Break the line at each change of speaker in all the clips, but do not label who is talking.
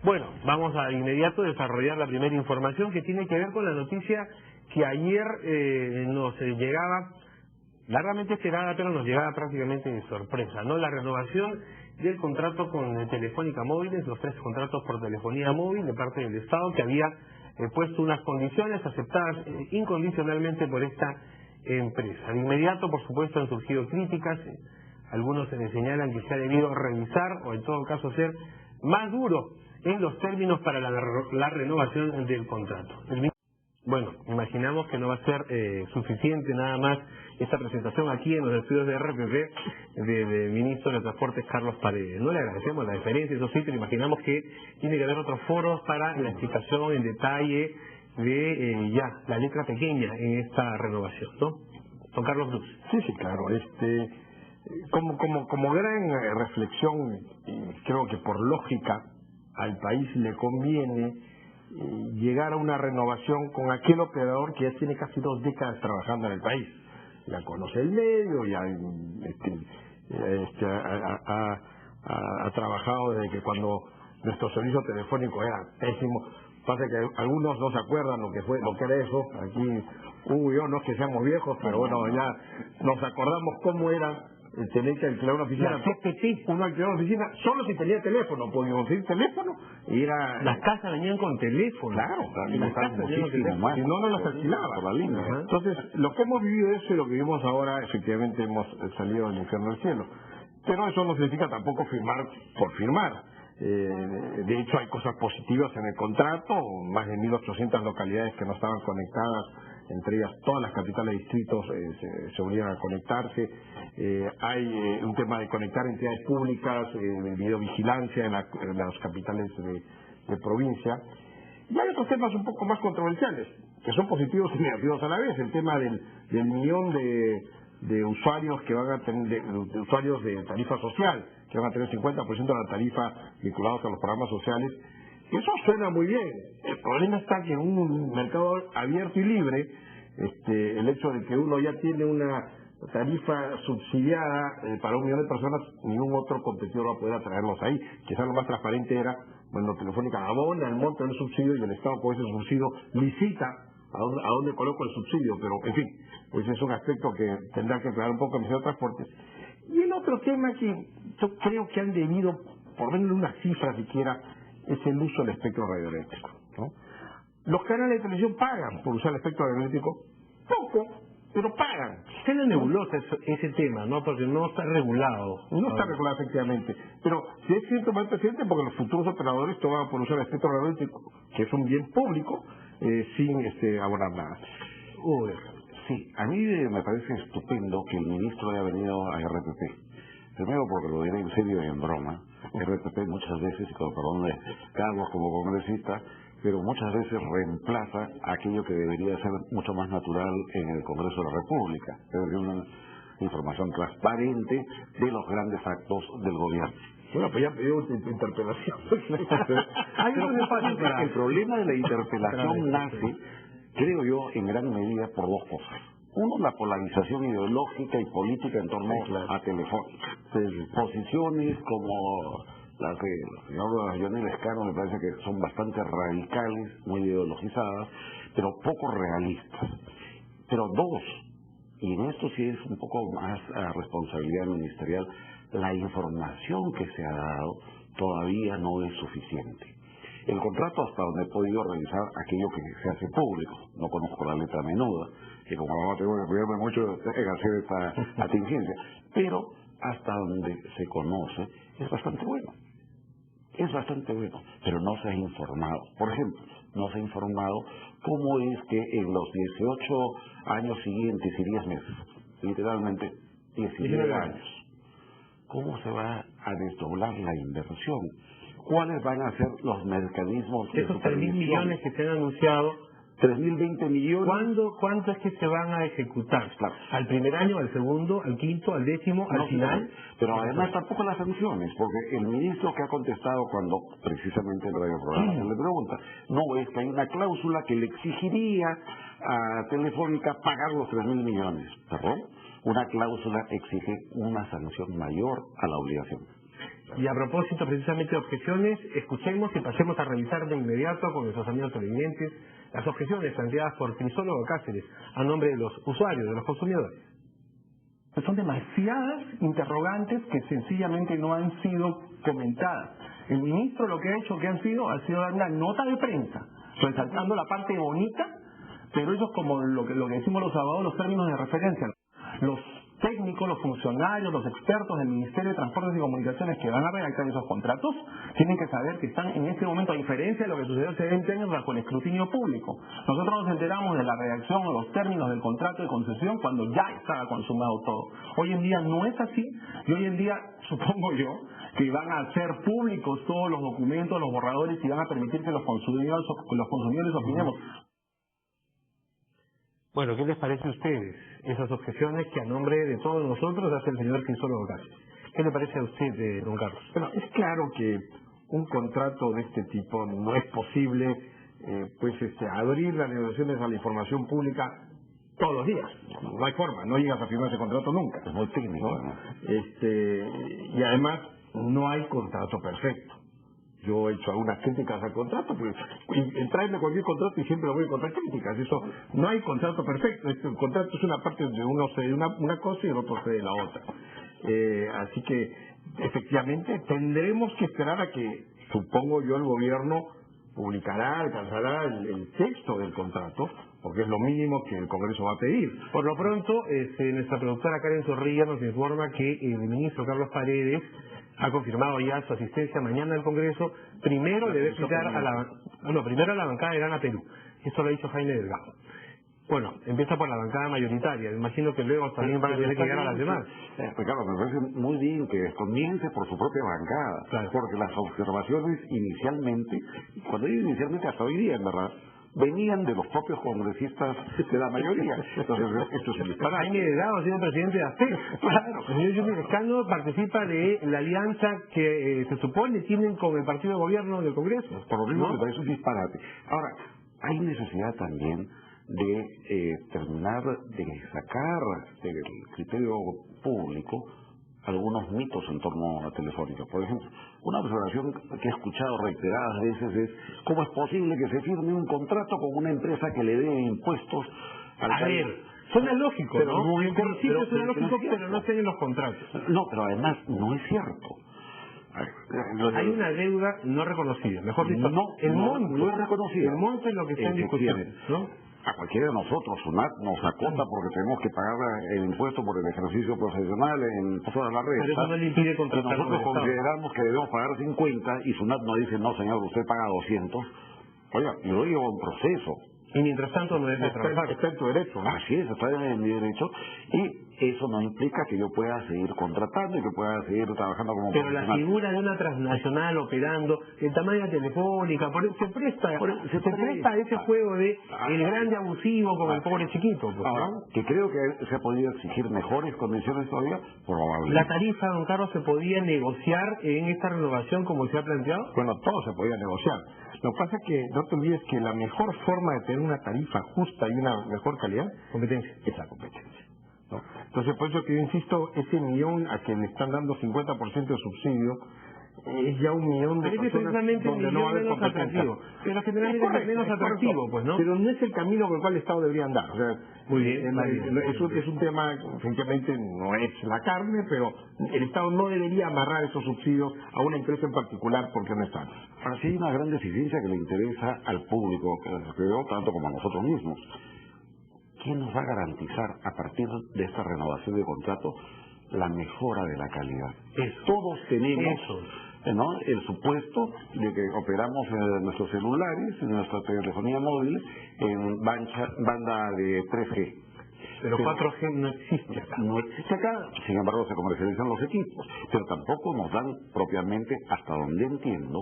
Bueno, vamos a inmediato desarrollar la primera información que tiene que ver con la noticia que ayer nos llegaba, largamente esperada, pero nos llegaba prácticamente de sorpresa, ¿no? La renovación del contrato con Telefónica Móviles, los 3 contratos por telefonía móvil de parte del Estado, que había puesto unas condiciones aceptadas incondicionalmente por esta empresa. De inmediato, por supuesto, han surgido críticas. Algunos se señalan que se ha debido revisar o en todo caso ser más duro en los términos para la renovación del contrato. Bueno, imaginamos que no va a ser suficiente nada más esta presentación aquí en los estudios de RPP del ministro de Transportes Carlos Paredes. No le agradecemos la deferencia, eso sí, pero imaginamos que tiene que haber otros foros para la explicación en detalle de la letra pequeña en esta renovación, ¿no? Don Carlos Cruz.
Sí, claro. Como gran reflexión, creo que por lógica al país le conviene llegar a una renovación con aquel operador que ya tiene casi 2 décadas trabajando en el país. Ya conoce el medio, ya ha trabajado desde que cuando nuestro servicio telefónico era pésimo. Pasa que algunos no se acuerdan lo que era eso. Aquí, yo no es que seamos viejos, pero bueno, ya nos acordamos cómo era tener que alquilar una oficina. Uno alquilaba una oficina solo si tenía teléfono, podíamos conseguir teléfono y era...
Las casas venían con teléfono.
Claro,
las casas venían con teléfono.
Y no las alquilaba por la línea. Entonces, lo que hemos vivido eso y lo que vivimos ahora, efectivamente hemos salido del infierno al cielo. Pero eso no significa tampoco firmar por firmar. De hecho, hay cosas positivas en el contrato, más de 1.800 localidades que no estaban conectadas, entre ellas todas las capitales de distritos se unieron a conectarse. Hay un tema de conectar entidades públicas, de videovigilancia en las capitales de provincia. Y hay otros temas un poco más controversiales, que son positivos y negativos a la vez. El tema del millón de usuarios que van a tener, de usuarios de tarifa social, que van a tener 50% de la tarifa vinculados a los programas sociales. Eso suena muy bien. El problema está que en un mercado abierto y libre, el hecho de que uno ya tiene una tarifa subsidiada para 1 millón de personas, ningún otro competidor va a poder atraerlos ahí. Quizás lo más transparente era, bueno, Telefónica abona el monto del subsidio y el Estado con ese subsidio licita a dónde coloco el subsidio, pero en fin, pues es un aspecto que tendrá que aclarar un poco el Ministerio de Transportes. Y el otro tema que yo creo que han debido, por menos una cifra siquiera, es el uso del espectro radioeléctrico, ¿no? Los canales de televisión pagan por usar el espectro radioeléctrico, poco, pero pagan.
Está en la nebulosa ese tema, ¿no? Porque no está regulado.
No está regulado, efectivamente. Pero si es cierto, presidente, porque los futuros operadores toman por usar el espectro radioeléctrico, que es un bien público, sin abonar nada.
Sí, a mí me parece estupendo que el ministro haya venido a RPP. Primero porque lo diré en serio y en broma. RPP muchas veces, y con perdón de Carlos como congresista, pero muchas veces reemplaza aquello que debería ser mucho más natural en el Congreso de la República. Es decir, una información transparente de los grandes actos del gobierno.
Bueno, pues ya pidió interpelación.
El problema de la interpelación nace, creo yo, en gran medida por 2 cosas. Uno, la polarización ideológica y política en torno a Telefónica. Posiciones como las de el señor Leonel Escano me parece que son bastante radicales, muy ideologizadas, pero poco realistas. Pero 2, y en esto sí es un poco más responsabilidad ministerial, la información que se ha dado todavía no es suficiente. El contrato, hasta donde he podido revisar aquello que se hace público, no conozco la letra menuda, que como no tengo que cuidarme mucho en hacer esta atingencia, pero hasta donde se conoce es bastante bueno. Es bastante bueno, pero no se ha informado. Por ejemplo, no se ha informado cómo es que en los 18 años siguientes y 10 meses, literalmente 19 años, cómo se va a desdoblar la inversión, cuáles van a ser los mecanismos de
esos 3.000 millones que se han anunciado.
3.020 millones.
¿Cuánto es que se van a ejecutar?
Claro.
¿Al primer año, al segundo, al quinto, al décimo, al final?
Pero además tampoco las sanciones, porque el ministro que ha contestado cuando precisamente el radio programa se le pregunta, no es que hay una cláusula que le exigiría a Telefónica pagar los 3.000 millones. ¿Perdón? Una cláusula exige una sanción mayor a la obligación.
Y a propósito precisamente de objeciones, escuchemos y pasemos a revisar de inmediato con nuestros amigos televidentes las objeciones planteadas por Crisólogo Cáceres a nombre de los usuarios, de los consumidores.
Son demasiadas interrogantes que sencillamente no han sido comentadas. El ministro lo que ha hecho ha sido dar una nota de prensa, resaltando la parte bonita, pero ellos, como lo que decimos los abogados, los términos de referencia. Los técnicos, los funcionarios, los expertos del Ministerio de Transportes y Comunicaciones que van a redactar esos contratos tienen que saber que están en este momento, a diferencia de lo que sucedió hace 20 años, bajo el escrutinio público. Nosotros nos enteramos de la redacción o los términos del contrato de concesión cuando ya estaba consumado todo. Hoy en día no es así, y hoy en día, supongo yo, que van a hacer públicos todos los documentos, los borradores, y van a permitir que los consumidores opinemos.
Bueno, ¿qué les parece a ustedes esas objeciones que a nombre de todos nosotros hace el señor Crisólogo Cáceres? ¿Qué le parece a usted, don Carlos?
Bueno, es claro que un contrato de este tipo no es posible abrir las negociaciones a la información pública todos los días. No hay forma, no llegas a firmar ese contrato nunca.
Es muy técnico,
¿no? Y además no hay contrato perfecto. Yo he hecho algunas críticas al contrato, pues traerme cualquier contrato y siempre lo voy a encontrar críticas. Eso no hay contrato perfecto. El contrato es una parte de uno se de una cosa y el otro se de la otra. Así que efectivamente tendremos que esperar a que, supongo yo, el gobierno alcanzará el texto del contrato, porque es lo mínimo que el Congreso va a pedir.
Por lo pronto, nuestra productora Karen Zorrilla nos informa que el ministro Carlos Paredes ha confirmado ya su asistencia mañana al Congreso. Primero debe citar a la bancada de Gana Perú. Esto lo ha dicho Jaime Delgado. Bueno, empieza por la bancada mayoritaria. Me imagino que luego también van a tener que llegar a las demás.
Ricardo, me parece muy bien que comience por su propia bancada,
claro,
porque las observaciones inicialmente, cuando digo inicialmente hasta hoy día, en verdad, venían de los propios congresistas de la mayoría. Entonces, esto es el disparate.
Jaime Delgado ha sido presidente de ASTEC.
Claro.
El señor Junior Escano participa de la alianza que se supone tienen con el partido de gobierno del Congreso.
Por lo mismo, me parece un disparate. Ahora, hay necesidad también de terminar de sacar del criterio público algunos mitos en torno a Telefónica. Por ejemplo, una observación que he escuchado reiteradas veces es: ¿cómo es posible que se firme un contrato con una empresa que le dé impuestos al país?
Suena lógico,
pero
¿no?
en
principio suena lógico, pero no está en los contratos.
No, pero además no es cierto.
Hay una deuda no reconocida, mejor dicho, el monto
no es reconocido.
El monto es lo que está en discusión, ¿no?
A cualquiera de nosotros, SUNAT nos acota porque tenemos que pagar el impuesto por el ejercicio profesional en todas las redes.
Pero eso no le impide contratar.
Nosotros consideramos que debemos pagar 50 y SUNAT nos dice: no, señor, usted paga 200. Oiga, yo llevo un proceso.
Y mientras tanto no es de trabajar.
Está en tu derecho, ¿no?
Así es, está en mi derecho. Y eso no implica que yo pueda seguir contratando y que pueda seguir trabajando como
pero
profesional.
La figura de una transnacional operando, el tamaño Telefónica, se presta a ese juego de el grande abusivo con el pobre chiquito. Pues,
ahora,
¿no?
que creo que se ha podido exigir mejores condiciones todavía, probablemente.
¿La tarifa, don Carlos, se podía negociar en esta renovación como se ha planteado?
Bueno, todo se podía negociar. Lo que pasa es que no te olvides que la mejor forma de tener una tarifa justa y una mejor calidad es la competencia, ¿no? Entonces, por eso que yo insisto, ese millón a que le están dando 50% de subsidio es ya un millón de personas donde no va a haber competencia.
Pero generalmente es menos atractivo, pues, ¿no?
Pero no es el camino por el cual el Estado debería andar. O sea,
muy bien.
Es un tema, francamente, no es la carne, pero el Estado no debería amarrar esos subsidios a una empresa en particular porque no están.
Ahora sí hay una gran deficiencia que le interesa al público, creo, tanto como a nosotros mismos. ¿Quién nos va a garantizar, a partir de esta renovación de contrato, la mejora de la calidad? Todos tenemos ¿no? el supuesto de que operamos en nuestros celulares, en nuestra telefonía móvil, en banda de 3G.
Pero 4G no existe acá.
No existe acá, sin embargo se comercializan los equipos, pero tampoco nos dan propiamente, hasta donde entiendo,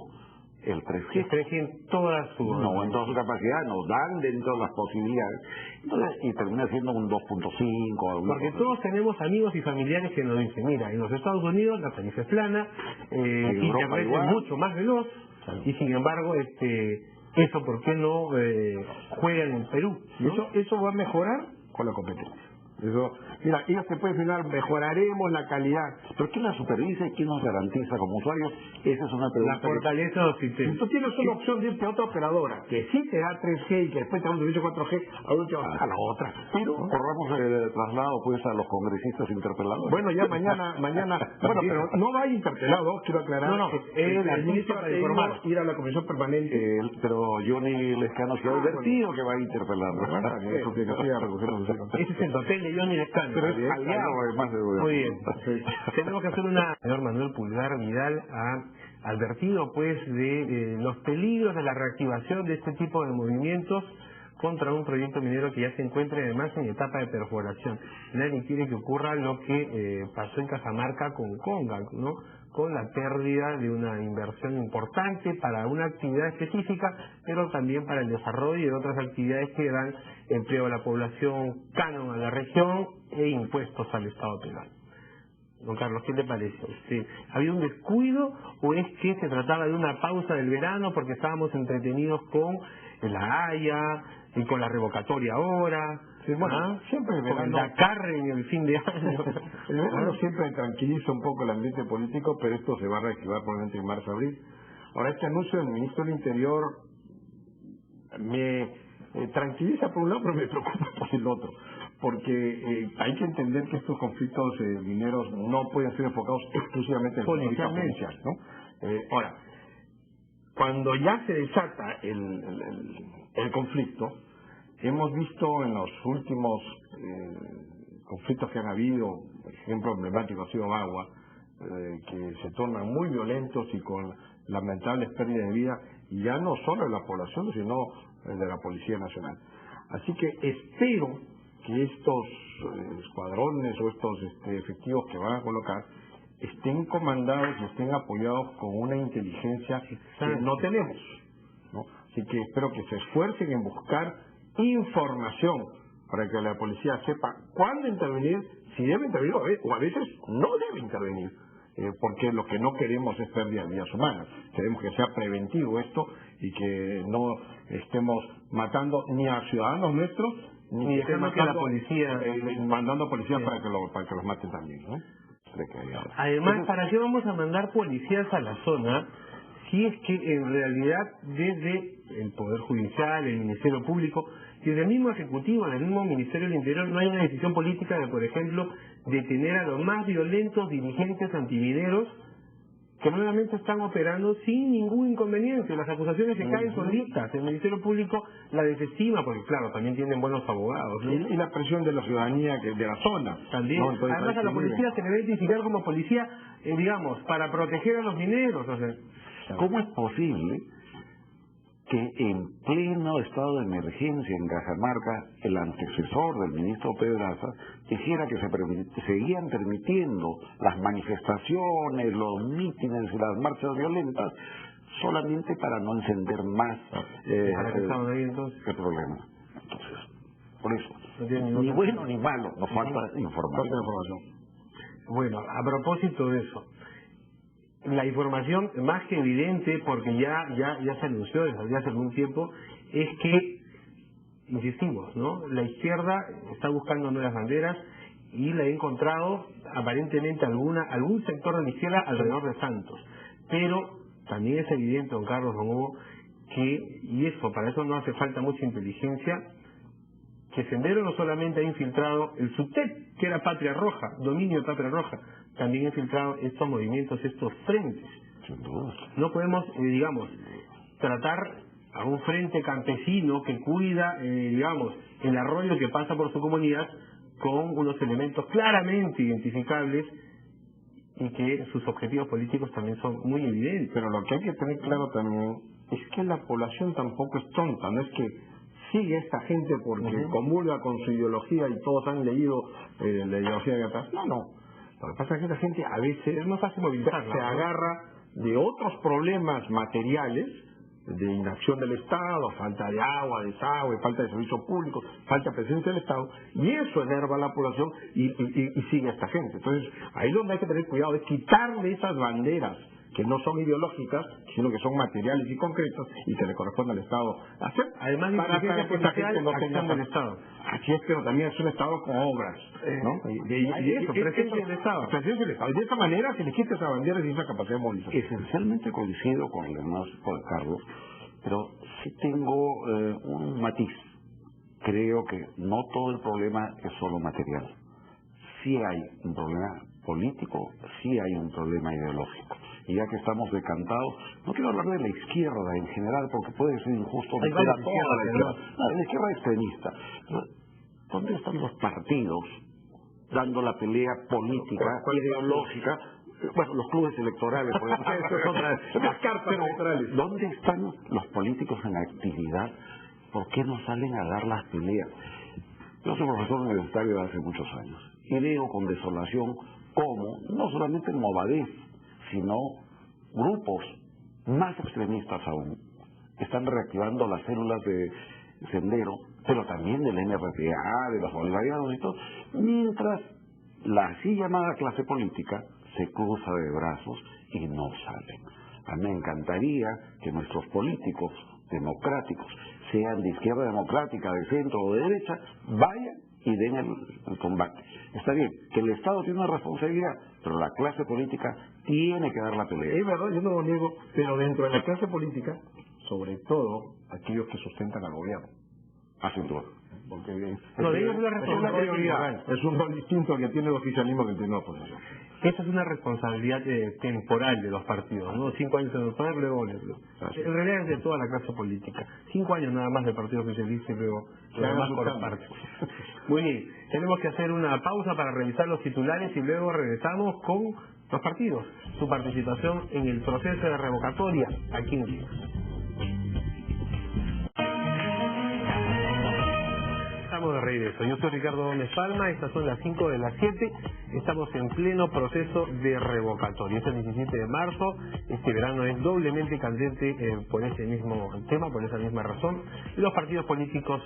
el 3G.
El 3G en toda su...
No, en toda su capacidad, nos dan dentro de las posibilidades. Entonces, y termina siendo un 2.5.
Porque todos tenemos amigos y familiares que nos dicen: mira, en los Estados Unidos la tarifa es plana, Internet es mucho más veloz, y sin embargo, eso ¿por qué no juegan en Perú?
¿No? Eso va a mejorar con la competencia. Eso, mira, ellos te pueden firmar, mejoraremos la calidad.
¿Pero quién la supervisa y quién nos garantiza como usuarios? Esa es una pregunta.
La fortaleza de los sistemas.
Si tú tienes una opción de irte a otra operadora, que sí te da 3G y que después te da un servicio 4G, ahora te vas a la otra.
Pero corramos el traslado pues a los congresistas interpeladores.
Bueno, ya mañana, bueno, pero no va interpelado, quiero aclarar.
No,
el ministro
para informar.
ir a la comisión permanente.
Pero Johnny Lescano se ha advertido que va a interpelar.
Ese es el papel de Johnny Lescano.
Pero es aliado además de gobierno.
Muy bien. Tenemos que hacer una... Señor Manuel Pulgar Vidal ha advertido pues de los peligros de la reactivación de este tipo de movimientos contra un proyecto minero que ya se encuentra además en etapa de perforación. Nadie quiere que ocurra lo que pasó en Cajamarca con Conga, ¿no? Con la pérdida de una inversión importante para una actividad específica, pero también para el desarrollo de otras actividades que dan empleo a la población, canon a la región e impuestos al Estado peruano. Don Carlos, ¿qué te parece? ¿Había un descuido o es que se trataba de una pausa del verano porque estábamos entretenidos con la Haya y con la revocatoria ahora?
Sí, bueno, siempre el verano,
con la carne en el fin de año.
El verano siempre tranquiliza un poco el ambiente político, pero esto se va a reactivar probablemente en marzo-abril. Ahora, este anuncio del ministro del Interior me tranquiliza por un lado, pero me preocupa por el otro. Porque hay que entender que estos conflictos mineros no pueden ser enfocados exclusivamente en la policial, ¿no? Ahora, cuando ya se desata el conflicto, hemos visto en los últimos conflictos que han habido, por ejemplo emblemático ha sido Bagua, que se tornan muy violentos y con lamentables pérdidas de vida, y ya no solo de la población, sino de la Policía Nacional. Así que espero que estos escuadrones o estos efectivos que van a colocar estén comandados y estén apoyados con una inteligencia que no tenemos, ¿no? Así que espero que se esfuercen en buscar información para que la policía sepa cuándo intervenir, si debe intervenir o a veces no debe intervenir, porque lo que no queremos es pérdida de vidas humanas. Queremos que sea preventivo esto y que no estemos matando ni a ciudadanos nuestros ni
dejando que la policía
mandando policías para que los maten también, ¿no?
Además, ¿para qué vamos a mandar policías a la zona si es que en realidad desde el Poder Judicial, el Ministerio Público, desde el mismo Ejecutivo, desde el mismo Ministerio del Interior, no hay una decisión política de, por ejemplo, detener a los más violentos dirigentes antimineros que nuevamente están operando sin ningún inconveniente? Las acusaciones que caen son listas. El Ministerio Público la desestima, porque claro, también tienen buenos abogados, ¿no?
Y la presión de la ciudadanía de la zona.
También.
¿No? Entonces,
además a la policía se le debe identificar como policía, digamos, para proteger a los mineros. O sea,
¿cómo es posible que en pleno estado de emergencia en Cajamarca el antecesor del ministro Pedraza dijera que seguían permitiendo las manifestaciones, los mítines y las marchas violentas solamente para no encender más
¿qué
problema? Entonces, por eso,
no
ni bueno ni malo, nos falta información.
Bueno, a propósito de eso, la información más que evidente, porque ya se anunció desde hace algún tiempo, es que, insistimos, ¿no? La izquierda está buscando nuevas banderas y la he encontrado aparentemente algún sector de la izquierda alrededor de Santos. Pero también es evidente, don Carlos, don Hugo, que, y eso, para eso no hace falta mucha inteligencia, que Sendero no solamente ha infiltrado el SUTEP, que era Patria Roja, dominio de Patria Roja, también ha infiltrado estos movimientos, estos frentes. No podemos, digamos, tratar a un frente campesino que cuida, digamos, el arroyo que pasa por su comunidad con unos elementos claramente identificables y que sus objetivos políticos también son muy evidentes.
Pero lo que hay que tener claro también es que la población tampoco es tonta, no es que sigue esta gente porque comulga con su ideología y todos han leído la ideología de atrás. No. Lo que pasa es que la gente a veces
es más fácil movilizarla,
se agarra de otros problemas materiales, de inacción del Estado, falta de agua, desagüe, falta de servicios públicos, falta de presencia del Estado, y eso enerva a la población y sigue a esta gente. Entonces, ahí donde hay que tener cuidado es quitarle esas banderas que no son ideológicas, sino que son materiales y concretos, y que le corresponde al Estado hacer.
Además,
para que esta gente no
acción
tenga
del Estado.
Así es, pero también es un Estado con obras, ¿no?
Presencia del Estado.
Presencia del Estado. Y de esa manera se le quita esa bandera y esa capacidad de movilización.
Esencialmente coincido con el demás, con Carlos, pero sí tengo un matiz. Creo que no todo el problema es solo material. Sí hay un problema político, sí hay un problema ideológico. Y ya que estamos decantados, no quiero hablar de la izquierda en general, porque puede ser injusto meter a toda la izquierda. La izquierda extremista. ¿Dónde están los partidos dando la pelea política, ideológica? Bueno, los clubes electorales, por ejemplo,
las cartas electorales.
¿Dónde están los políticos en actividad? ¿Por qué no salen a dar las peleas? Yo soy profesor universitario de hace muchos años y veo con desolación cómo, no solamente en Movadef, sino grupos más extremistas aún, están reactivando las células de Sendero, pero también del NRTA, de los bolivarianos y todo, mientras la así llamada clase política se cruza de brazos y no salen. A mí me encantaría que nuestros políticos democráticos, sean de izquierda democrática, de centro o de derecha, vayan y den el combate. Está bien, que el Estado tiene una responsabilidad, pero la clase política tiene que dar la pelea.
Es verdad, yo no lo niego, pero dentro de la clase política, sobre todo aquellos que sustentan al gobierno.
Hacen todo.
Porque
no, ellos es la responsabilidad.
Es un rol distinto que tiene el oficialismo que tiene la oposición.
Esa es una responsabilidad temporal de los partidos, ¿no? 5 años en el poder, luego en realidad es de toda la clase política. 5 años nada más del partido oficialista y luego lo demás por parte. Muy bien, tenemos que hacer una pausa para revisar los titulares y luego regresamos con los partidos, su participación en el proceso de revocatoria aquí en Lima. Estamos de regreso. Yo soy Ricardo Gómez Palma, estas son las 5 de las 7. Estamos en pleno proceso de revocatoria. Es el 17 de marzo. Este verano es doblemente candente por ese mismo tema, por esa misma razón. Y los partidos políticos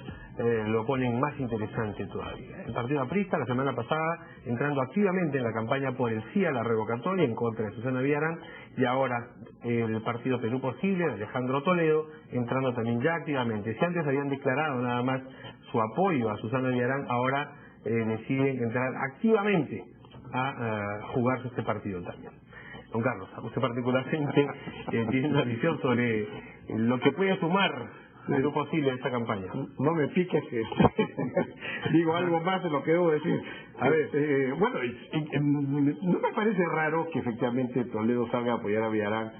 lo ponen más interesante todavía. El partido aprista la semana pasada entrando activamente en la campaña por el sí a la revocatoria en contra de Susana Villarán, y ahora el partido Perú Posible de Alejandro Toledo entrando también ya activamente. Si antes habían declarado nada más su apoyo a Susana Villarán, ahora deciden entrar activamente a jugarse este partido también. Don Carlos, usted particularmente tiene una visión sobre lo que puede sumar Perú Posible a esta campaña.
No me piques que digo algo más de lo que debo decir. A ver, bueno, no me parece raro que efectivamente Toledo salga a apoyar a Villarán,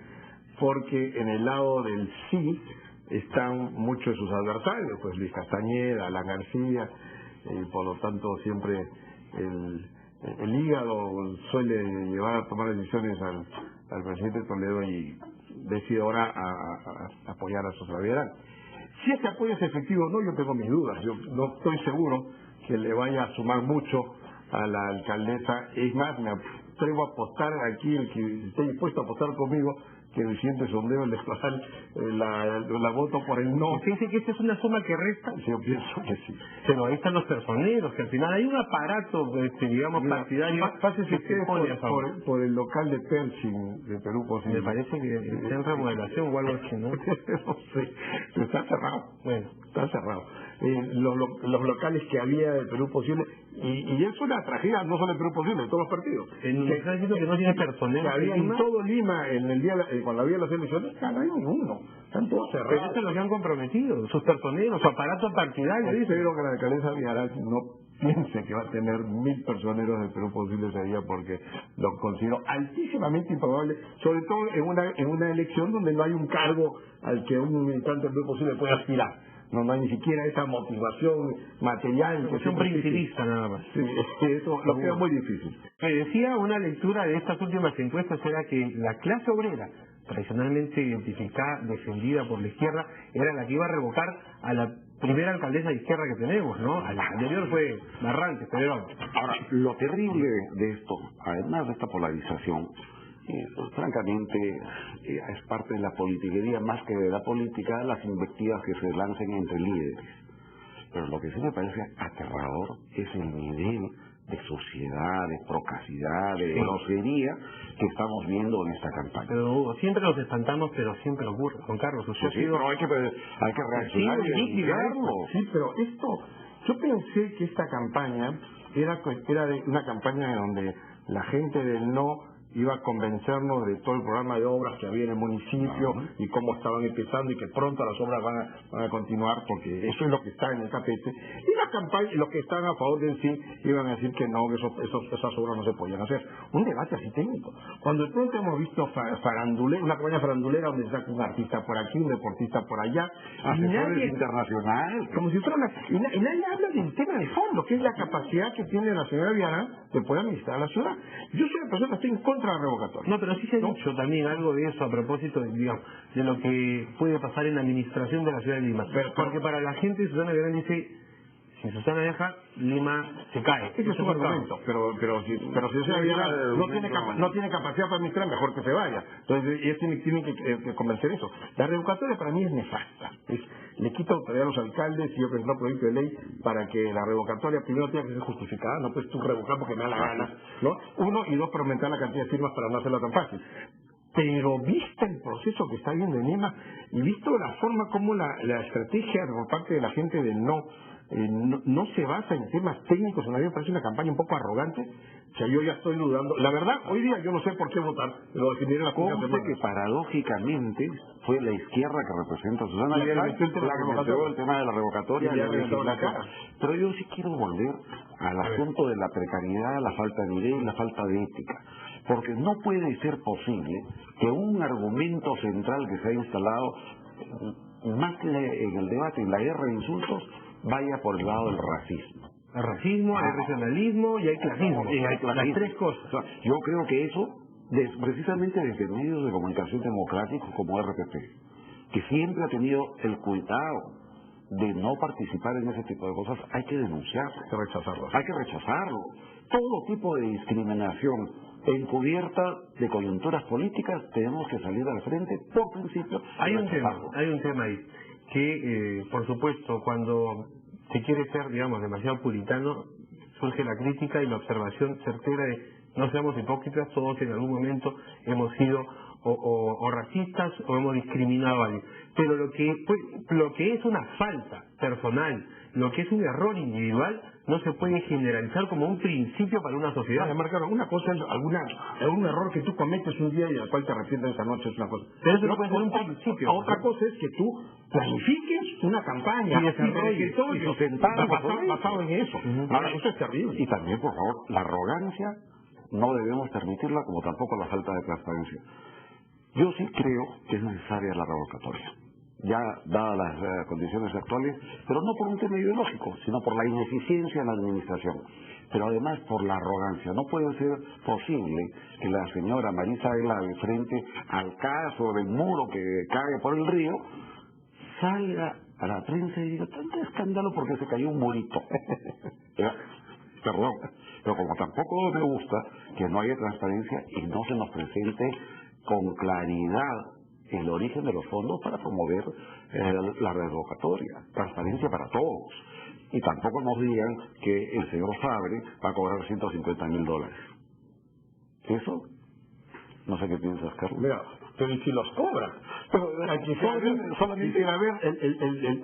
porque en el lado del sí están muchos de sus adversarios, pues Luis Castañeda, Alan García, y por lo tanto siempre el hígado suele llevar a tomar decisiones al presidente Toledo, y decide ahora a apoyar a Susana Villarán. Si este apoyo es efectivo o no, yo tengo mis dudas. Yo no estoy seguro que le vaya a sumar mucho a la alcaldesa. Es más, me atrevo a apostar aquí, el que esté dispuesto a apostar conmigo, que el siguiente sondeo el desplazar la voto por el no.
Fíjense que esta es una suma que resta.
Yo pienso que sí.
Pero ahí están los personeros, que al final hay un aparato, digamos, partidario.
Pásese usted por el local de Pershing de Perú Posible.
Me parece que está en remodelación o algo así, ¿no?
No sé, pero está cerrado.
Bueno,
está cerrado. Los locales que había de Perú Posible, y es una tragedia, no solo de Perú Posible, de todos los partidos.
Está diciendo que no tiene personal.
Que había en todo Lima, en el día cuando había las elecciones, no hay ninguno. Están todos cerrados.
Pero eso es lo que han comprometido, sus personeros, su aparato partidario.
Espero que la alcaldesa Villarán no piense que va a tener 1000 personeros de Perú Posible ese día, porque lo considero altísimamente improbable, sobre todo en una elección donde no hay un cargo al que un militante de Perú Posible pueda aspirar. No hay ni siquiera esa motivación material.
Es un principista nada más.
Sí, eso lo queda muy difícil.
Me decía, una lectura de estas últimas encuestas era que la clase obrera, tradicionalmente identificada, defendida por la izquierda, era la que iba a revocar a la primera alcaldesa de izquierda que tenemos, ¿no? A la anterior fue Barrantes, pero...
Ahora, lo terrible de esto, además de esta polarización, francamente es parte de la politiquería más que de la política, las invectivas que se lancen entre líderes. Pero lo que sí me parece aterrador es el nivel de suciedad, de procacidad, de grosería que estamos viendo en esta campaña.
Pero Hugo, siempre nos espantamos, pero siempre ocurre. Juan Carlos, usted
Sí, pero hay que reaccionar y denunciarlo.
Sí, pero esto, yo pensé que esta campaña era de una campaña donde la gente del no iba a convencernos de todo el programa de obras que había en el municipio y cómo estaban empezando y que pronto las obras van a continuar, porque eso es lo que está en el tapete. Y la campaña, los que estaban a favor de sí iban a decir que no, que esas obras no se podían hacer. Un debate así técnico. Cuando de pronto hemos visto una campaña farandulera donde saca un artista por aquí, un deportista por allá,
asesores internacionales,
como si fuera y nadie habla del tema de fondo, que es la capacidad que tiene la señora Viana de poder administrar la ciudad. Yo soy una persona que estoy en contra de la revocatoria.
No, pero sí se ha dicho también algo de eso a propósito, digamos, de lo que puede pasar en la administración de la ciudad de Lima. Porque para la gente, Susana Viana dice, si Susana deja, Lima se cae.
Ese es su argumento, pero si Susana Viana no tiene capacidad para administrar, mejor que se vaya. Entonces ellos tienen que convencer eso. La revocatoria para mí es nefasta. Le quita autoridad a los alcaldes y yo presento un proyecto de ley para que la revocatoria primero tenga que ser justificada, no puedes tú revocar porque me da la gana, ¿no? 1 y 2, para aumentar la cantidad de firmas para no hacerlo tan fácil. Pero visto el proceso que está viendo en Lima y visto la forma como la estrategia por parte de la gente del no se basa en temas técnicos, a mí me parece una campaña un poco arrogante. O sea, yo ya estoy dudando. La verdad, hoy día yo no sé por qué votar, lo definiré en la
Conste que paradójicamente fue la izquierda que representa a Susana Viana la que metió el tema de la revocatoria. Pero yo sí quiero volver al asunto de la precariedad, la falta de nivel, la falta de ética. Porque no puede ser posible que un argumento central que se ha instalado, más que en el debate, en la guerra de insultos, vaya por el lado del racismo.
El racismo, hay regionalismo y hay clasismo. Las tres cosas.
O sea, yo creo que eso, precisamente desde medios de comunicación democráticos como RPP, que siempre ha tenido el cuidado de no participar en ese tipo de cosas, hay que denunciarlo. Hay que rechazarlo. Todo tipo de discriminación encubierta de coyunturas políticas tenemos que salir al frente por principio.
Hay un tema ahí que por supuesto cuando se quiere ser, digamos, demasiado puritano, surge la crítica y la observación certera de no seamos hipócritas, todos en algún momento hemos sido o racistas o hemos discriminado a alguien. Pero lo que es una falta personal, lo que es un error individual, no se puede generalizar como un principio para una sociedad.
Además, claro, una cosa es algún error que tú cometes un día y al cual te arrepientes esa noche, es una cosa.
Pero eso no puede ser un principio.
Otra cosa es que tú planifiques una campaña
y desarrolles
basado en eso. Ahora, eso es terrible.
Y también, por favor, la arrogancia no debemos permitirla, como tampoco la falta de transparencia. Yo sí creo que es necesaria la revocatoria, ya dadas las condiciones actuales, pero no por un tema ideológico, sino por la ineficiencia en la administración, pero además por la arrogancia. No puede ser posible que la señora Marisa Aguilar, frente al caso del muro que cae por el río, salga a la prensa y diga, tanto escándalo porque se cayó un murito. Perdón, pero como tampoco me gusta que no haya transparencia y no se nos presente con claridad el origen de los fondos para promover la revocatoria, transparencia para todos. Y tampoco nos digan que el señor Fabre va a cobrar $150,000. Eso, no sé qué piensas, Carlos.
Mira, pero ¿y si los cobra? Pero aquí solamente ir a ver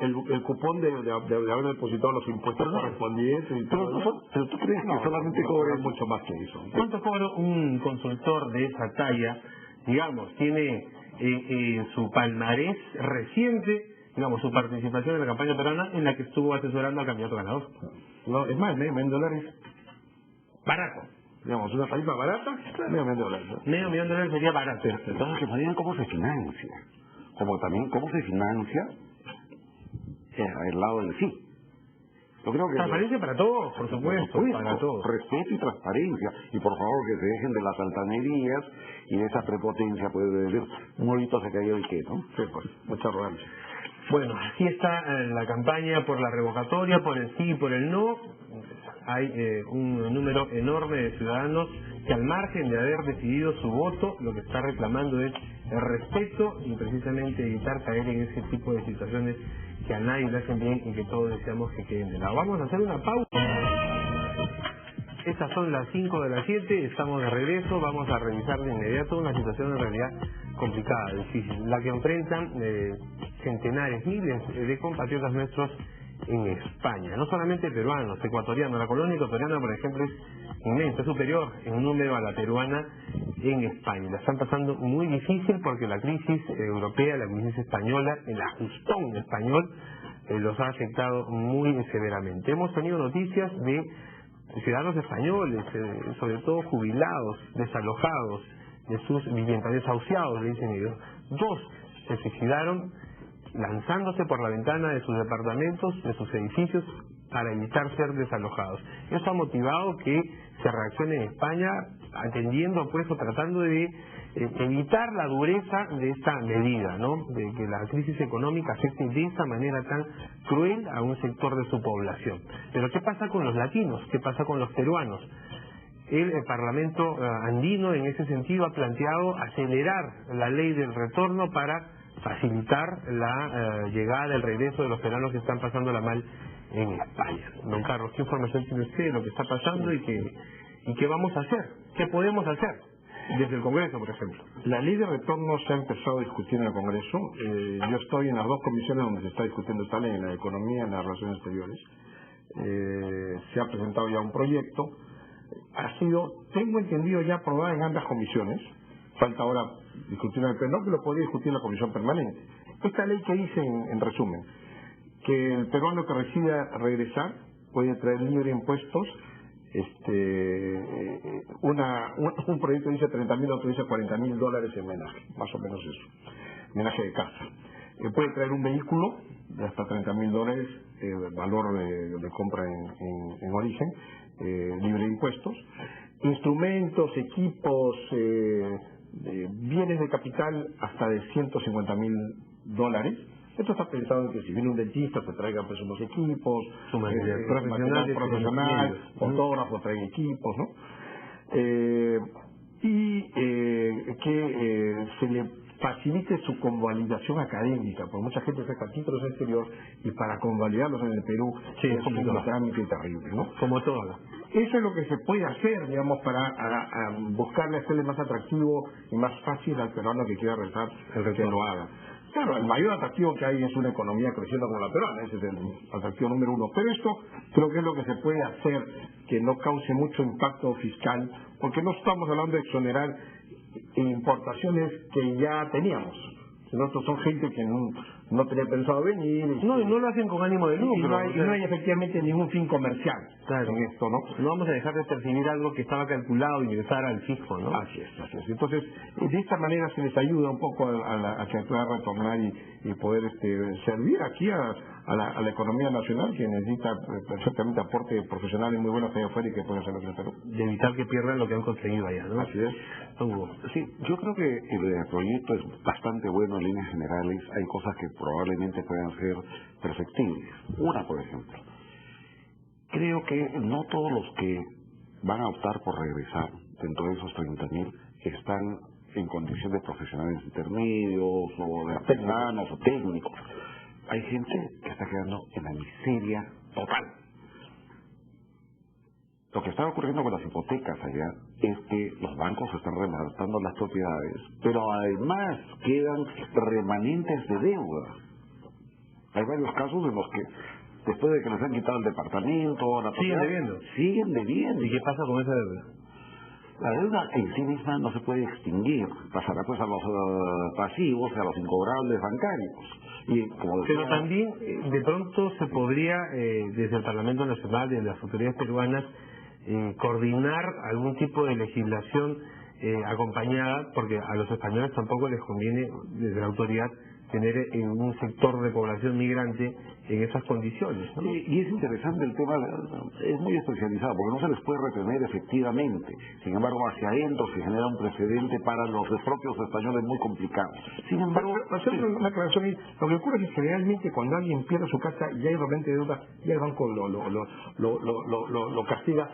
el cupón de haber depositado los impuestos correspondientes y todo.
Pero tú crees que solamente cobra
mucho más que eso.
¿Cuánto cobra un consultor de esa talla? Digamos, tiene su palmarés reciente, digamos, su participación en la campaña peruana en la que estuvo asesorando al candidato ganador.
No, es más, $1 millón.
Barato.
Digamos, una tarifa barata, $1 millón.
$1 millón sería barato.
Entonces, que me digan cómo se financia. Como también cómo se financia el lado del sí. Yo creo que
transparencia para todos, por supuesto, para todos.
Respeto y transparencia. Y por favor que se dejen de las altanerías y de esa prepotencia, puede decir, un molito se cayó el qué, ¿no?
Sí, pues, mucha arrogancia.
Bueno, aquí está la campaña por la revocatoria, por el sí y por el no. Hay un número enorme de ciudadanos que al margen de haber decidido su voto, lo que está reclamando es el respeto y precisamente evitar caer en ese tipo de situaciones que a nadie le hacen bien y que todos deseamos que queden de lado. Vamos a hacer una pausa. Estas son las 5 de las 7, estamos de regreso, vamos a revisar de inmediato una situación en realidad complicada, difícil, la que enfrentan centenares, miles de compatriotas nuestros en España, no solamente peruanos, ecuatorianos. La colonia ecuatoriana, por ejemplo, es inmensa, es superior en número a la peruana en España. La están pasando muy difícil porque la crisis europea, la crisis española, el ajustón español, los ha afectado muy severamente. Hemos tenido noticias de ciudadanos españoles, sobre todo jubilados, desalojados de sus viviendas, desahuciados, le dicen ellos. 2 se suicidaron lanzándose por la ventana de sus departamentos, de sus edificios, para evitar ser desalojados. Eso ha motivado que se reaccione en España, atendiendo pues o tratando de evitar la dureza de esta medida, ¿no? De que la crisis económica afecte de esa manera tan cruel a un sector de su población. Pero ¿qué pasa con los latinos? ¿Qué pasa con los peruanos? El Parlamento andino en ese sentido ha planteado acelerar la ley del retorno para facilitar la llegada, el regreso de los peruanos que están pasándola mal en España. Don Carlos, ¿qué información tiene usted de lo que está pasando y qué vamos a hacer? ¿Qué podemos hacer desde el Congreso, por ejemplo?
La ley de retorno se ha empezado a discutir en el Congreso. Yo estoy en las 2 comisiones donde se está discutiendo esta ley, en la de Economía y en las Relaciones Exteriores. Se ha presentado ya un proyecto. Ha sido, tengo entendido, ya aprobada en ambas comisiones. Falta ahora discutir en el Pleno, que lo podría discutir en la Comisión Permanente. Esta ley que dice, en resumen, que el peruano que decida regresar puede traer libre impuestos. Un proyecto dice 30.000, otro dice $40.000 en menaje, más o menos eso, menaje de casa. Puede traer un vehículo de hasta $30.000, valor de compra en origen, libre de impuestos, instrumentos, equipos, bienes de capital hasta de $150.000. Esto está pensado en que si viene un dentista se traigan pues unos equipos, profesional, fotógrafos traen equipos, ¿no? Que se le facilite su convalidación académica, porque mucha gente saca títulos en el exterior y para convalidarlos en el Perú es un trámite terrible, ¿no?
Como todo.
Eso es lo que se puede hacer, digamos, para buscarle hacerle más atractivo y más fácil al peruano que quiera regresar que lo haga. Claro, el mayor atractivo que hay es una economía creciendo como la peruana, ese es el atractivo número 1. Pero esto creo que es lo que se puede hacer, que no cause mucho impacto fiscal, porque no estamos hablando de exonerar importaciones que ya teníamos. Nosotros son gente que no tenía pensado venir.
No lo hacen con ánimo de lucro.
Y no hay efectivamente ningún fin comercial en esto, ¿no?
No vamos a dejar de percibir algo que estaba calculado y ingresar al fisco, ¿no?
Así es. Entonces, de esta manera se les ayuda un poco a que pueda retornar y poder servir aquí a la economía nacional, que necesita perfectamente aporte profesionales muy buenos allá afuera y que pueden hacerlo en el Perú.
De evitar que pierdan lo que han conseguido allá, ¿no?
Así es.
Sí, yo creo que el proyecto es bastante bueno en líneas generales. Hay cosas que probablemente puedan ser perfectibles. Una, por ejemplo, creo que no todos los que van a optar por regresar dentro de esos 30.000 están en condición de profesionales intermedios o de artesanos o técnicos. Hay gente que está quedando en la miseria total. Lo que está ocurriendo con las hipotecas allá es que los bancos están rematando las propiedades, pero además quedan remanentes de deuda. Hay varios casos en los que después de que les han quitado el departamento, la propiedad, siguen debiendo.
¿Y qué pasa con esa deuda?
La deuda en sí misma no se puede extinguir, pasará pues a los pasivos, a los incobrables bancarios. Y como decía,
pero también de pronto se podría desde el Parlamento Nacional, desde las autoridades peruanas, coordinar algún tipo de legislación acompañada, porque a los españoles tampoco les conviene desde la autoridad tener un sector de población migrante en esas condiciones, ¿no?
Y es interesante el tema, es muy especializado, porque no se les puede retener efectivamente. Sin embargo, hacia adentro se genera un precedente para los propios españoles muy complicado. Sin embargo,
una aclaración, lo que ocurre es que generalmente cuando alguien pierde su casa y hay realmente deuda, ya el banco lo castiga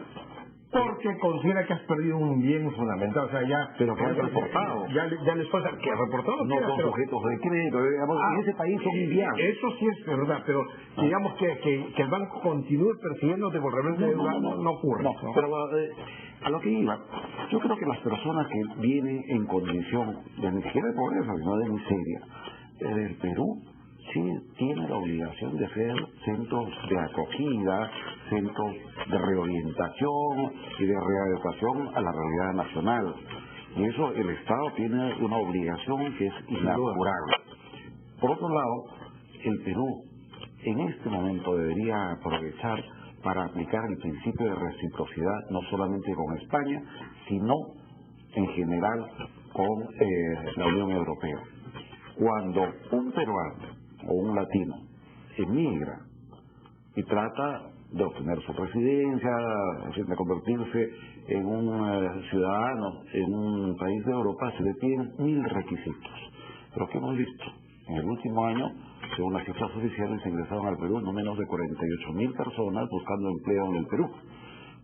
porque considera que has perdido un bien fundamental, o sea, ya...
Pero que han reportado.
Ya les pasa que reportado
no son sujetos de crédito, digamos, en ese país son inviables.
Eso sí es verdad, pero digamos que el banco continúe persiguiéndote por reventa de deuda no ocurre.
No, pero a lo que iba, yo creo que las personas que vienen en condición de ni siquiera de pobreza, sino de miseria, el Perú sí tiene la obligación de hacer centros de acogida, centros de reorientación y de readaptación a la realidad nacional. Y eso el Estado tiene una obligación que es inamovible. Por otro lado, el Perú en este momento debería aprovechar para aplicar el principio de reciprocidad no solamente con España, sino en general con la Unión Europea. Cuando un peruano o un latino emigra y trata de obtener su residencia, de convertirse en un ciudadano en un país de Europa, se le piden 1000 requisitos. Pero ¿qué hemos visto? En el último año, según las cifras oficiales, se ingresaron al Perú no menos de 48.000 personas buscando empleo en el Perú.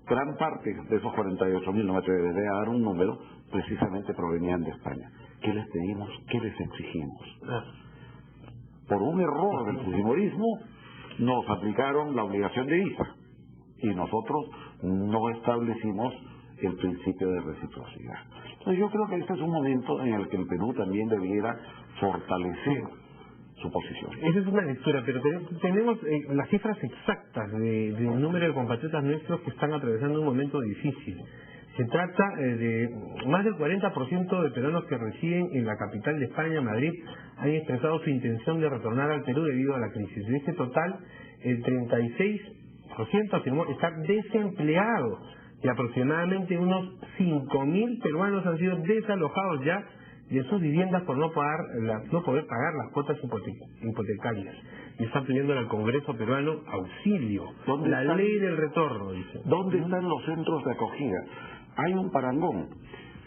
Gran parte de esos 48.000, no me atreveré a dar un número, precisamente provenían de España. ¿Qué les pedimos? ¿Qué les exigimos? Por un error del fujimorismo nos aplicaron la obligación de visa y nosotros no establecimos el principio de reciprocidad. Entonces yo creo que este es un momento en el que el Perú también debiera fortalecer su posición.
Esa es una lectura, pero tenemos las cifras exactas del número de compatriotas nuestros que están atravesando un momento difícil. Se trata de más del 40% de peruanos que residen en la capital de España, Madrid, han expresado su intención de retornar al Perú debido a la crisis. De este total, el 36% afirmó estar desempleado y aproximadamente unos 5.000 peruanos han sido desalojados ya de sus viviendas por no poder pagar las cuotas hipotecarias. Y están pidiendo al Congreso peruano auxilio, la ley del retorno, dice.
¿Dónde están los centros de acogida? Hay un parangón.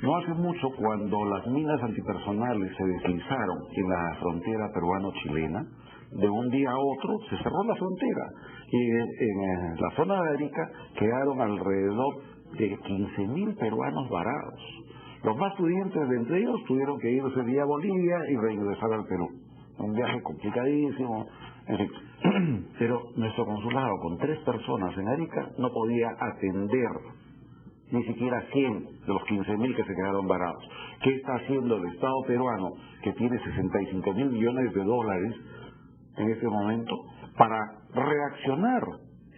No hace mucho, cuando las minas antipersonales se deslizaron en la frontera peruano-chilena, de un día a otro se cerró la frontera y en la zona de Arica quedaron alrededor de 15.000 peruanos varados. Los más pudientes de entre ellos tuvieron que irse vía Bolivia y regresar al Perú. Un viaje complicadísimo, en fin. Pero nuestro consulado, con 3 personas en Arica, no podía atender ni siquiera 100 de los 15.000 que se quedaron varados. ¿Qué está haciendo el Estado peruano, que tiene 65.000 millones de dólares en este momento, para reaccionar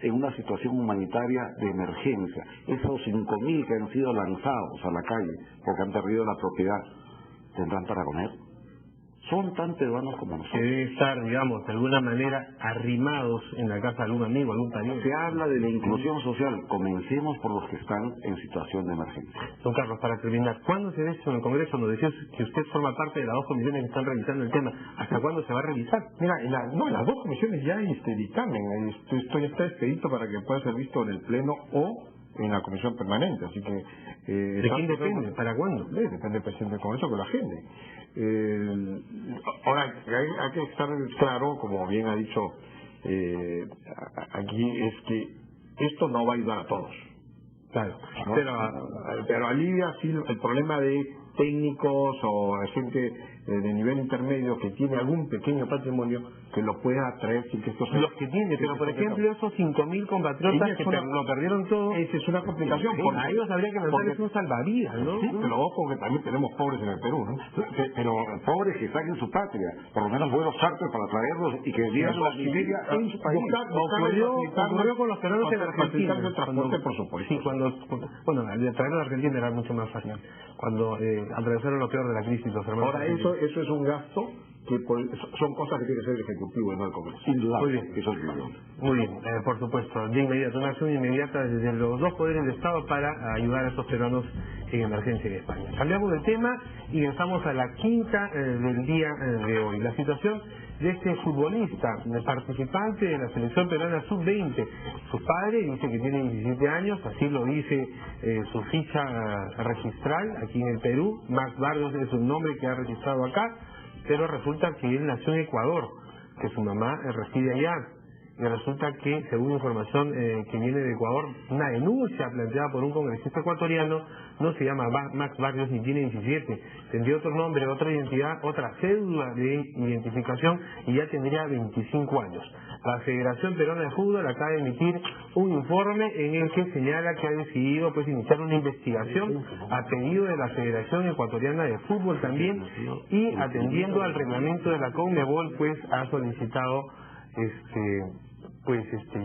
en una situación humanitaria de emergencia? Esos 5.000 que han sido lanzados a la calle porque han perdido la propiedad, ¿tendrán para comer? Son tan peruanos como nosotros.
Deben estar, digamos, de alguna manera arrimados en la casa de algún amigo, algún pariente.
Se habla de la inclusión social. Comencemos por los que están en situación de emergencia.
Don Carlos, para terminar, ¿cuándo se ve esto en el Congreso? Nos decías que usted forma parte de las 2 comisiones que están revisando el tema. ¿Hasta cuándo se va a revisar?
Mira, en las 2 comisiones ya hay dictamen. Esto ya está expedito para que pueda ser visto en el Pleno o en la Comisión Permanente. Así que
¿de quién depende? ¿Para cuándo?
Depende del presidente del Congreso que lo agende. Ahora, hay que estar claro, como bien ha dicho aquí, es que esto no va a ayudar a todos.
Claro.
¿No? Pero alivia sí el problema de técnicos o gente de nivel intermedio que tiene algún pequeño patrimonio que lo pueda atraer sin que esto sea...
Los que tiene, pero por ejemplo esos 5.000 compatriotas que lo perdieron todo...
Esa es una complicación.
Sí, a ellos habría que lanzarles un salvavidas, ¿no?
Sí, pero ojo que también tenemos pobres en el Perú, ¿no?
Pero pobres que están en su patria, por lo menos vuelos charter para traerlos y que vivan la miseria en su país.
Ocurrió con los peruanos en Argentina.
El transporte, por supuesto.
Sí, bueno, traerlo a Argentina era mucho más fácil. Cuando atravesaron lo peor de la crisis los hermanos.
Ahora eso es un gasto que son cosas que tiene que ser el Ejecutivo y no el Congreso.
Sin duda.
Muy bien.
Eso es mayor.
Muy bien, por supuesto, de inmediato, una acción inmediata desde los 2 poderes de Estado para ayudar a esos peruanos en emergencia en España. Cambiamos de tema y pasamos a la quinta del día de hoy. La situación de este futbolista, participante de la selección peruana sub-20. Su padre dice que tiene 17 años, así lo dice su ficha registral aquí en el Perú. Max Vargas es un nombre que ha registrado acá, pero resulta que él nació en Ecuador, que su mamá reside allá. y resulta que, según información que viene de Ecuador, una denuncia planteada por un congresista ecuatoriano no se llama Max Barrios ni tiene 17, tendría otro nombre, otra identidad, otra cédula de identificación y ya tendría 25 años. La Federación Peruana de Fútbol acaba de emitir un informe en el que señala que ha decidido pues iniciar una investigación a pedido de la Federación Ecuatoriana de Fútbol también, y atendiendo al reglamento de la CONMEBOL pues ha solicitado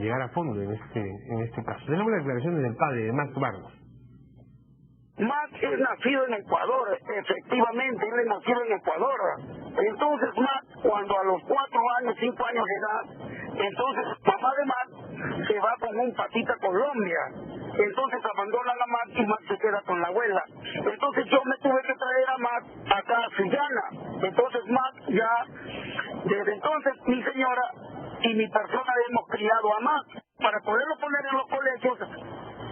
llegar a fondo en este caso. Tenemos las declaraciones del padre de Max Barrios.
Max es nacido en Ecuador, efectivamente, él es nacido en Ecuador. Entonces Max, cuando a los 4 años, 5 años de edad, entonces papá de Max se va con un patita a Colombia. Entonces abandonan a Max y Max se queda con la abuela. Entonces yo me tuve que traer a Max acá a Sullana. Entonces Max ya, desde entonces mi señora y mi persona hemos criado a Max. Para poderlo poner en los colegios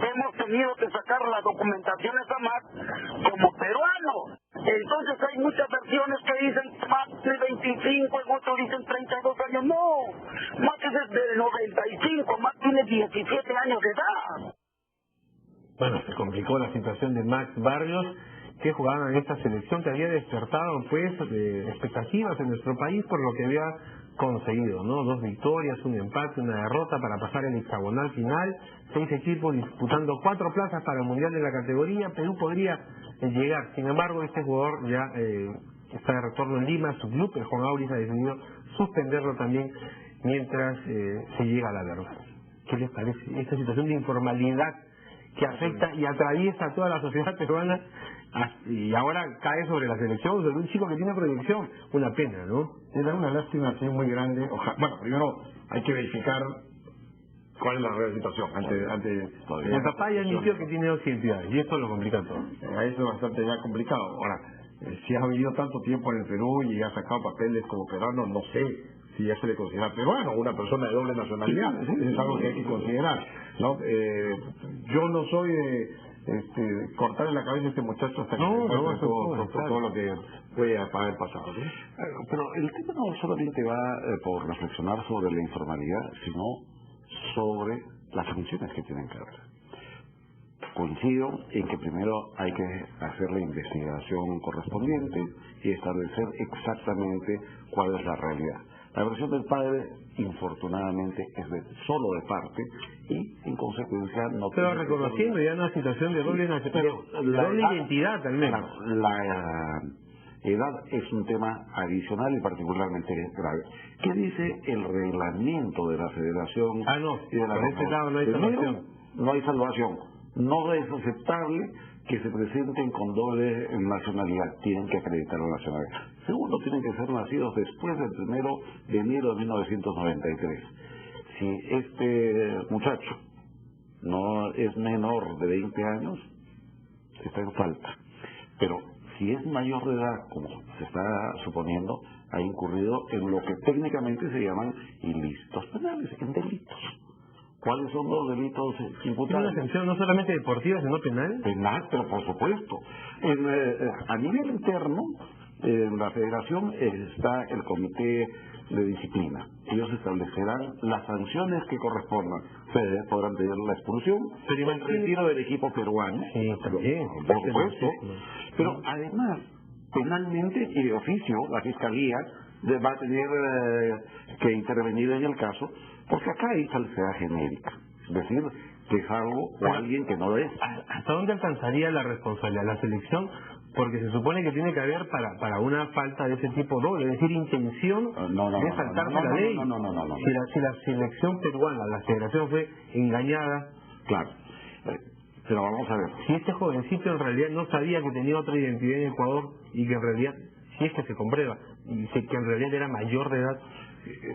hemos tenido que sacar las documentaciones a Max como peruano. Entonces hay muchas versiones que dicen Max de 25, en otros dicen 32 años. No, Max es del 95, Max tiene 17 años de edad.
Bueno, se complicó la situación de Max Barrios, que jugaba en esta selección que había despertado pues expectativas en nuestro país por lo que había conseguido, ¿no? 2 victorias, un empate, una derrota para pasar el hexagonal final, 6 equipos disputando 4 plazas para el Mundial de la categoría. Perú podría llegar, sin embargo este jugador ya está de retorno en Lima, su club, el Juan Auris, ha decidido suspenderlo también mientras se llega a la verdad. ¿Qué les parece esta situación de informalidad que afecta y atraviesa a toda la sociedad peruana y ahora cae sobre la selección, sobre un chico que tiene proyección? Una pena, ¿no?
Es una lástima, sí, muy grande. Bueno, primero hay que verificar cuál es la real situación.
El papá ya admitió que tiene 2 identidades y esto lo complica todo.
Eso es bastante ya complicado. Ahora, si has vivido tanto tiempo en el Perú y has sacado papeles como peruano, no sé si ya se le considera peruano o una persona de doble nacionalidad. Es algo que hay que considerar, ¿no? Yo no soy de cortarle la cabeza a este muchacho hasta que por todo lo que puede haber pasado, ¿sí?
Pero el tema no solamente va por reflexionar sobre la informalidad, sino sobre las funciones que tienen que haber. Coincido en que primero hay que hacer la investigación correspondiente y establecer exactamente cuál es la realidad. La versión del padre, infortunadamente, es solo de parte y, en consecuencia, no...
Pero reconociendo ya una situación de doble identidad, al menos.
La edad es un tema adicional y particularmente grave. ¿Qué dice el reglamento de la Federación?
Y de la por este lado no hay salvación.
No hay salvación. No es aceptable que se presenten con doble nacionalidad. Tienen que acreditar la nacionalidad. Segundo, tienen que ser nacidos después del 1 de enero de 1993. Si este muchacho no es menor de 20 años, está en falta. Pero si es mayor de edad, como se está suponiendo, ha incurrido en lo que técnicamente se llaman ilícitos penales, en delitos. ¿Cuáles son los delitos imputados?
¿Tiene una sanción no solamente deportiva, sino penal?
Penal, pero por supuesto. A nivel interno, en la federación está el comité de disciplina. Ellos establecerán las sanciones que correspondan. Ustedes podrán pedir la expulsión, pero el retiro del equipo peruano.
Sí, también.
Por supuesto. Pero además, penalmente y de oficio, la Fiscalía va a tener que intervenir en el caso, porque acá hay falsedad genérica. Es decir, que es algo o alguien que no lo es.
¿Hasta dónde alcanzaría la responsabilidad de la selección? Porque se supone que tiene que haber para una falta de ese tipo doble, es decir, intención de saltarse la ley. Si la selección peruana, la federación fue engañada.
Claro. Pero vamos a ver.
Si este jovencito en realidad no sabía que tenía otra identidad en Ecuador y que en realidad, si es que se comprueba, y que en realidad era mayor de edad,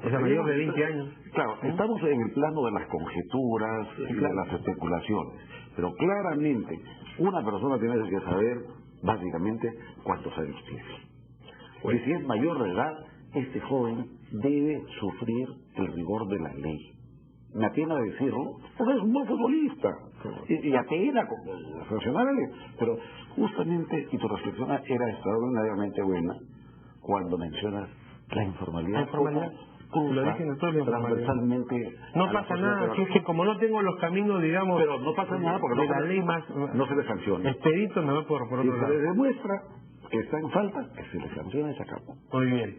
o sea, mayor de 20 años.
Claro, estamos en el plano de las conjeturas y de las especulaciones. Pero claramente, una persona tiene que saber básicamente cuántos años tiene. Y si es mayor de edad, este joven debe sufrir el rigor de la ley. Me apena decirlo, porque es un buen futbolista. Y apena con los funcionarios. Pero justamente, y tu reflexión era extraordinariamente buena, cuando mencionas la informalidad
Lo dije en el tono,
transversalmente.
no pasa nada, que es que como no tengo los caminos, digamos,
pero no pasa nada porque
de la ley más
no se le sanciona.
expedito, me va por otro
Si
lado.
se le demuestra que está en falta, que se le sanciona y se acabó.
Muy bien.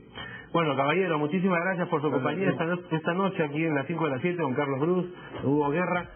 Bueno, caballero, muchísimas gracias por su compañía esta noche aquí en las 5 de las 7 con Carlos Brus, Hugo Guerra.